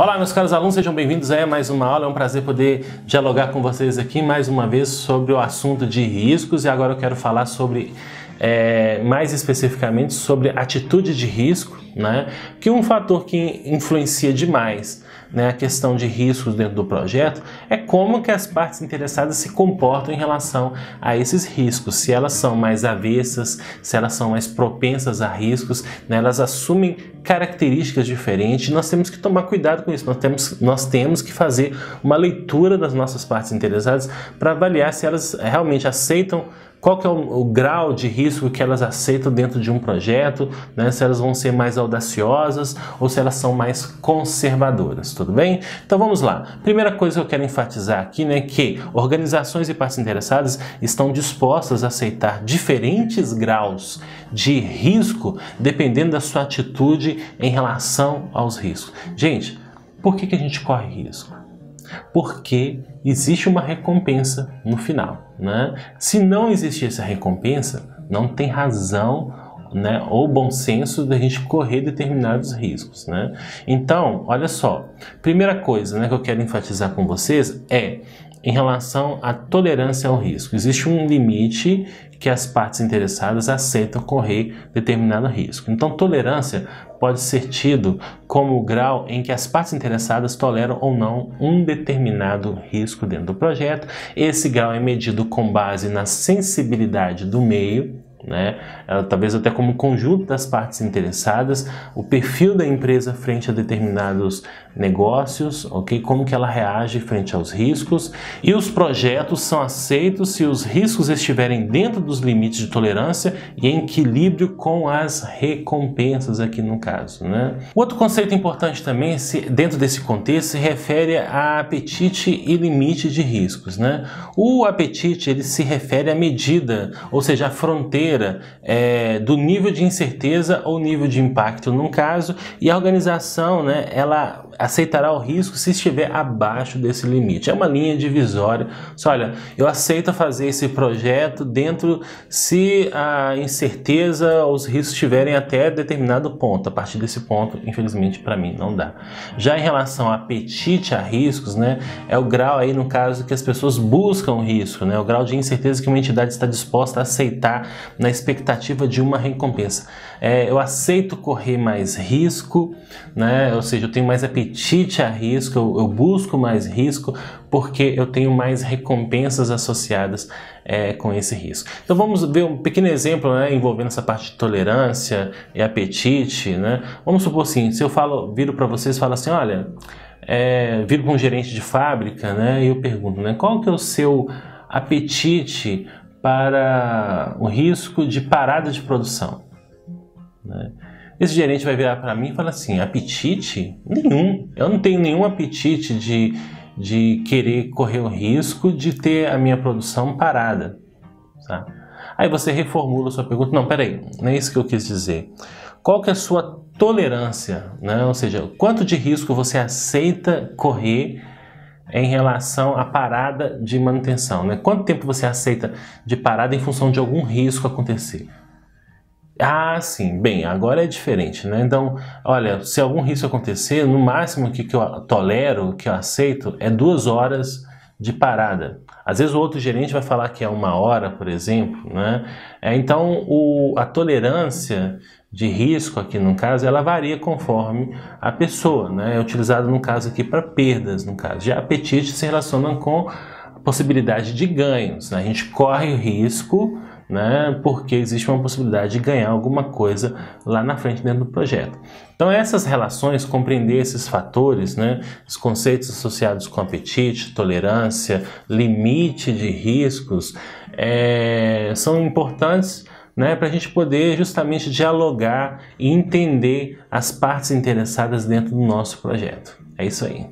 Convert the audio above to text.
Olá, meus caros alunos, sejam bem-vindos a mais uma aula. É um prazer poder dialogar com vocês aqui mais uma vez sobre o assunto de riscos, e agora eu quero falar sobre, mais especificamente, sobre atitude de risco, né? Que um fator que influencia demais, né, a questão de riscos dentro do projeto é como que as partes interessadas se comportam em relação a esses riscos, se elas são mais avessas, se elas são mais propensas a riscos, né, elas assumem características diferentes. Nós temos que tomar cuidado com isso, nós temos que fazer uma leitura das nossas partes interessadas para avaliar se elas realmente aceitam, qual que é o grau de risco que elas aceitam dentro de um projeto, né? Se elas vão ser mais audaciosas ou se elas são mais conservadoras, tudo bem? Então vamos lá. Primeira coisa que eu quero enfatizar aqui, né, que organizações e partes interessadas estão dispostas a aceitar diferentes graus de risco dependendo da sua atitude em relação aos riscos. Gente, por que a gente corre risco? Porque existe uma recompensa no final, né? Se não existir essa recompensa, não tem razão, né, ou bom senso da gente correr determinados riscos, né? Então, olha só, primeira coisa, né, que eu quero enfatizar com vocês é em relação à tolerância ao risco. Existe um limite que as partes interessadas aceitam correr determinado risco. Então, tolerância pode ser tido como o grau em que as partes interessadas toleram ou não um determinado risco dentro do projeto. Esse grau é medido com base na sensibilidade do meio, né? Talvez até como conjunto das partes interessadas, o perfil da empresa frente a determinados negócios, ok? Como que ela reage frente aos riscos, e os projetos são aceitos se os riscos estiverem dentro dos limites de tolerância e em equilíbrio com as recompensas aqui no caso, né? Outro conceito importante também, dentro desse contexto, se refere a apetite e limite de riscos, né? O apetite, ele se refere à medida, ou seja, a fronteira do nível de incerteza ou nível de impacto num caso, e a organização, né, ela aceitará o risco se estiver abaixo desse limite. É uma linha divisória. Olha, eu aceito fazer esse projeto dentro se a incerteza ou os riscos estiverem até determinado ponto. A partir desse ponto, infelizmente, para mim não dá. Já em relação ao apetite a riscos, né, é o grau aí, no caso, que as pessoas buscam o risco, né, o grau de incerteza que uma entidade está disposta a aceitar na expectativa de uma recompensa. Eu aceito correr mais risco, né, ou seja, eu tenho mais apetite a risco, eu busco mais risco porque eu tenho mais recompensas associadas com esse risco. Então vamos ver um pequeno exemplo, né, envolvendo essa parte de tolerância e apetite, né? Vamos supor assim, se eu viro para vocês e falo assim, olha, viro para um gerente de fábrica, né, e eu pergunto, né, qual que é o seu apetite para o risco de parada de produção, né? Esse gerente vai virar para mim e falar assim, apetite? Nenhum. Eu não tenho nenhum apetite de querer correr o risco de ter a minha produção parada, tá? Aí você reformula a sua pergunta, não, peraí, não é isso que eu quis dizer. Qual que é a sua tolerância, né? Ou seja, quanto de risco você aceita correr em relação à parada de manutenção, né? Quanto tempo você aceita de parada em função de algum risco acontecer? Ah, sim, bem, agora é diferente, né? Então, olha, se algum risco acontecer, no máximo que eu tolero, que eu aceito, é 2 horas de parada. Às vezes o outro gerente vai falar que é 1 hora, por exemplo, né? Então, a tolerância de risco aqui no caso, ela varia conforme a pessoa, né? É utilizado no caso aqui para perdas, no caso. Já apetite se relaciona com a possibilidade de ganhos, né? A gente corre o risco, né, porque existe uma possibilidade de ganhar alguma coisa lá na frente dentro do projeto. Então essas relações, compreender esses fatores, né, os conceitos associados com apetite, tolerância, limite de riscos, são importantes, né, para a gente poder justamente dialogar e entender as partes interessadas dentro do nosso projeto. É isso aí.